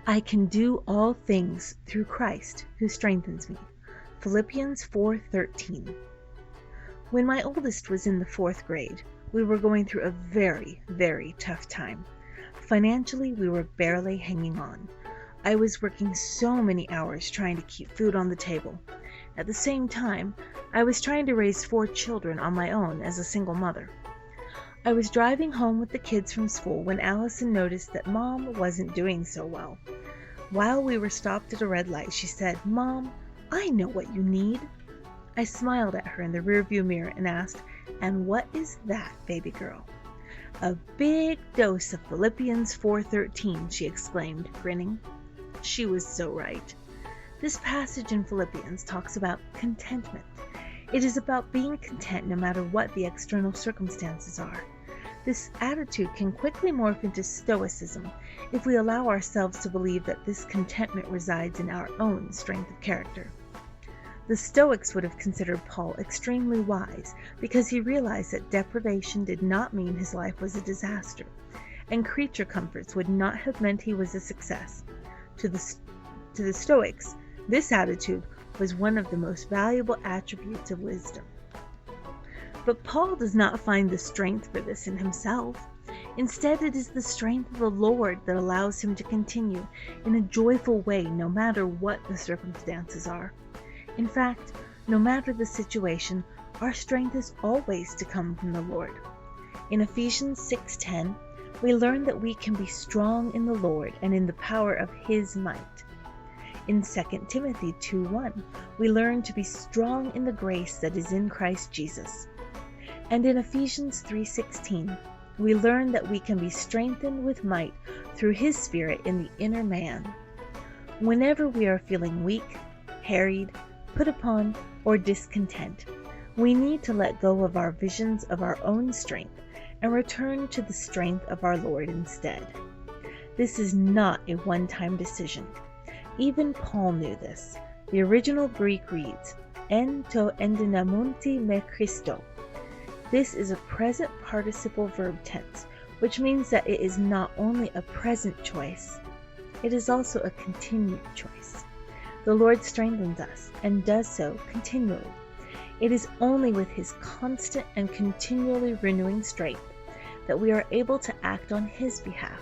I can do all things through Christ who strengthens me. Philippians 4:13. When my oldest was in the 4th grade, we were going through a very, very tough time. Financially, we were barely hanging on. I was working so many hours trying to keep food on the table. At the same time, I was trying to raise 4 children on my own as a single mother. I was driving home with the kids from school when Allison noticed that Mom wasn't doing so well. While we were stopped at a red light, she said, "Mom, I know what you need." I smiled at her in the rearview mirror and asked, "And what is that, baby girl?" "A big dose of Philippians 4:13, she exclaimed, grinning. She was so right. This passage in Philippians talks about contentment. It is about being content no matter what the external circumstances are. This attitude can quickly morph into stoicism if we allow ourselves to believe that this contentment resides in our own strength of character. The Stoics would have considered Paul extremely wise because he realized that deprivation did not mean his life was a disaster, and creature comforts would not have meant he was a success. To the Stoics, this attitude was one of the most valuable attributes of wisdom. But Paul does not find the strength for this in himself. Instead, it is the strength of the Lord that allows him to continue in a joyful way no matter what the circumstances are. In fact, no matter the situation, our strength is always to come from the Lord. In Ephesians 6:10, we learn that we can be strong in the Lord and in the power of His might. In 2 Timothy 2:1, we learn to be strong in the grace that is in Christ Jesus. And in Ephesians 3:16, we learn that we can be strengthened with might through His Spirit in the inner man. Whenever we are feeling weak, harried, put upon, or discontent, we need to let go of our visions of our own strength and return to the strength of our Lord instead. This is not a one-time decision. Even Paul knew this. The original Greek reads, "En to endinamunti me Christo." This is a present participle verb tense, which means that it is not only a present choice, it is also a continued choice. The Lord strengthens us and does so continually. It is only with His constant and continually renewing strength that we are able to act on His behalf